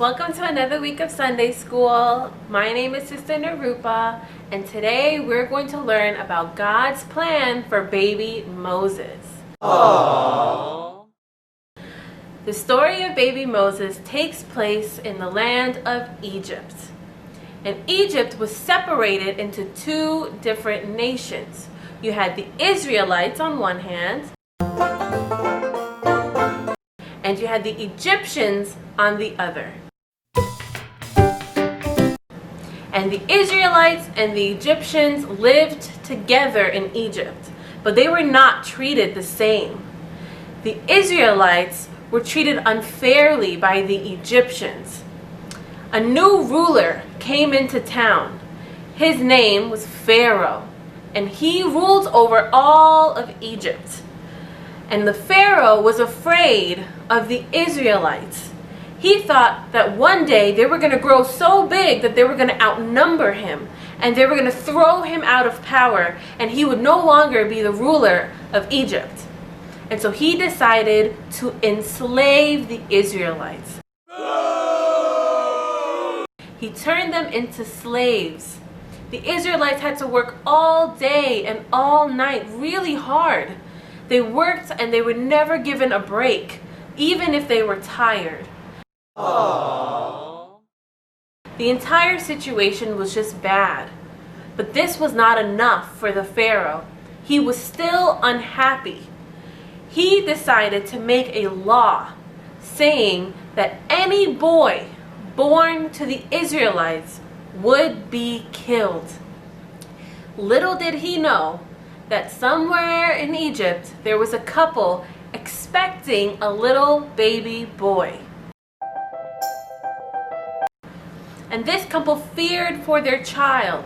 Welcome to another week of Sunday School. My name is Sister Nirupa, and today we're going to learn about God's plan for baby Moses. Aww. The story of baby Moses takes place in the land of Egypt. And Egypt was separated into two different nations. You had the Israelites on one hand, and you had the Egyptians on the other. And the Israelites and the Egyptians lived together in Egypt, but they were not treated the same. The Israelites were treated unfairly by the Egyptians. A new ruler came into town. His name was Pharaoh, and he ruled over all of Egypt. And the Pharaoh was afraid of the Israelites. He thought that one day they were going to grow so big that they were going to outnumber him, and they were going to throw him out of power, and he would no longer be the ruler of Egypt. And so he decided to enslave the Israelites. He turned them into slaves. The Israelites had to work all day and all night really hard. They worked and they were never given a break, even if they were tired. Aww. The entire situation was just bad. But this was not enough for the Pharaoh. He was still unhappy. He decided to make a law saying that any boy born to the Israelites would be killed. Little did he know that somewhere in Egypt there was a couple expecting a little baby boy. And this couple feared for their child,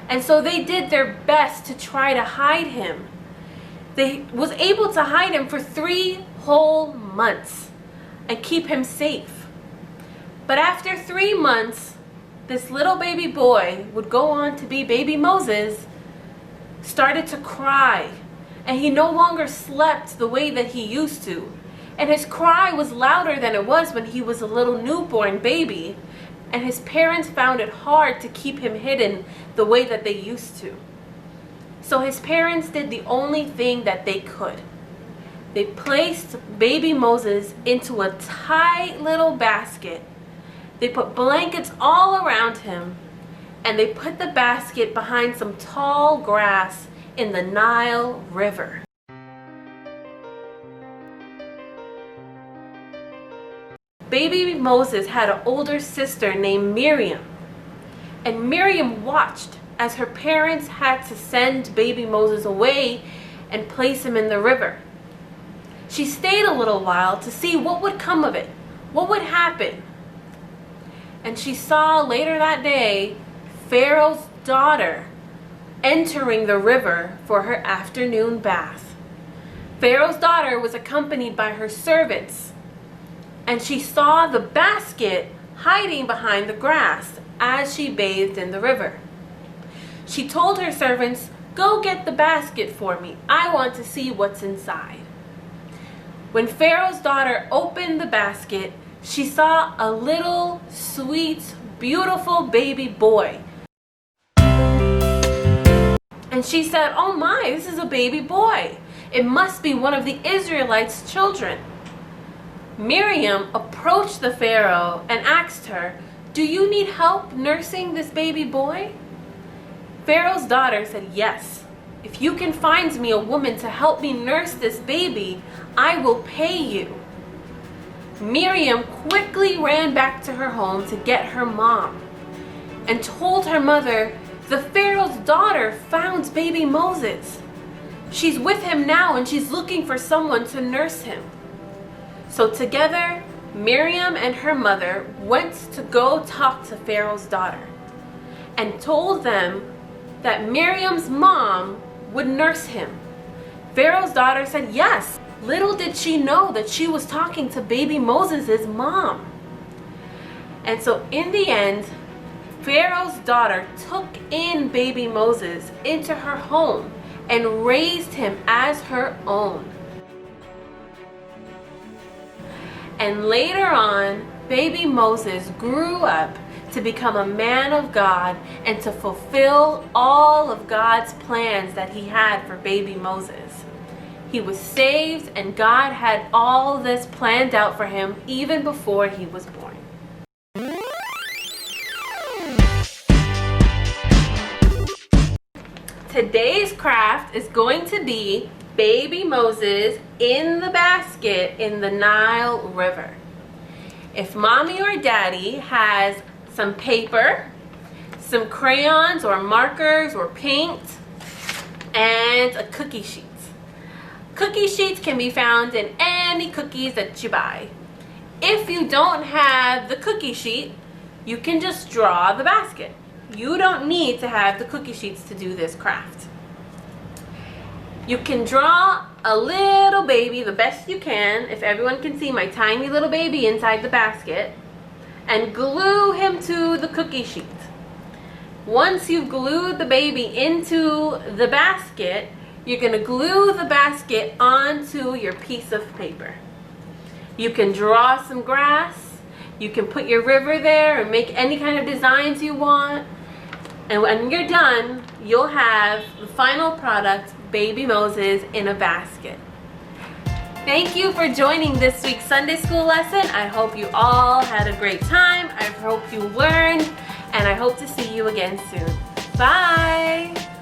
and so they did their best to try to hide him. They was able to hide him for 3 whole months and keep him safe. But after 3 months, this little baby boy would go on to be baby Moses, started to cry, and he no longer slept the way that he used to. And his cry was louder than it was when he was a little newborn baby, and his parents found it hard to keep him hidden the way that they used to. So his parents did the only thing that they could. They placed baby Moses into a tight little basket. They put blankets all around him, and they put the basket behind some tall grass in the Nile River. Baby Moses had an older sister named Miriam, and Miriam watched as her parents had to send baby Moses away and place him in the river. She stayed a little while to see what would come of it, what would happen. And she saw later that day Pharaoh's daughter entering the river for her afternoon bath. Pharaoh's daughter was accompanied by her servants, and she saw the basket hiding behind the grass as she bathed in the river. She told her servants, "Go get the basket for me. I want to see what's inside." When Pharaoh's daughter opened the basket, she saw a little, sweet, beautiful baby boy. And she said, "Oh my, this is a baby boy. It must be one of the Israelites' children." Miriam approached the Pharaoh and asked her, "Do you need help nursing this baby boy?" Pharaoh's daughter said, "Yes. If you can find me a woman to help me nurse this baby, I will pay you." Miriam quickly ran back to her home to get her mom and told her mother, "The Pharaoh's daughter found baby Moses. She's with him now and she's looking for someone to nurse him." So together, Miriam and her mother went to go talk to Pharaoh's daughter and told them that Miriam's mom would nurse him. Pharaoh's daughter said yes. Little did she know that she was talking to baby Moses' mom. And so in the end, Pharaoh's daughter took in baby Moses into her home and raised him as her own. And later on, baby Moses grew up to become a man of God and to fulfill all of God's plans that he had for baby Moses. He was saved, and God had all this planned out for him even before he was born. Today's craft is going to be baby Moses in the basket in the Nile River. If mommy or daddy has some paper, some crayons or markers or paint, and a cookie sheet. Cookie sheets can be found in any cookies that you buy. If you don't have the cookie sheet, you can just draw the basket. You don't need to have the cookie sheets to do this craft. You can draw a little baby the best you can, if everyone can see my tiny little baby inside the basket, and glue him to the cookie sheet. Once you've glued the baby into the basket, you're going to glue the basket onto your piece of paper. You can draw some grass, you can put your river there and make any kind of designs you want. And when you're done, you'll have the final product, baby Moses in a basket. Thank you for joining this week's Sunday school lesson. I hope you all had a great time. I hope you learned, and I hope to see you again soon. Bye!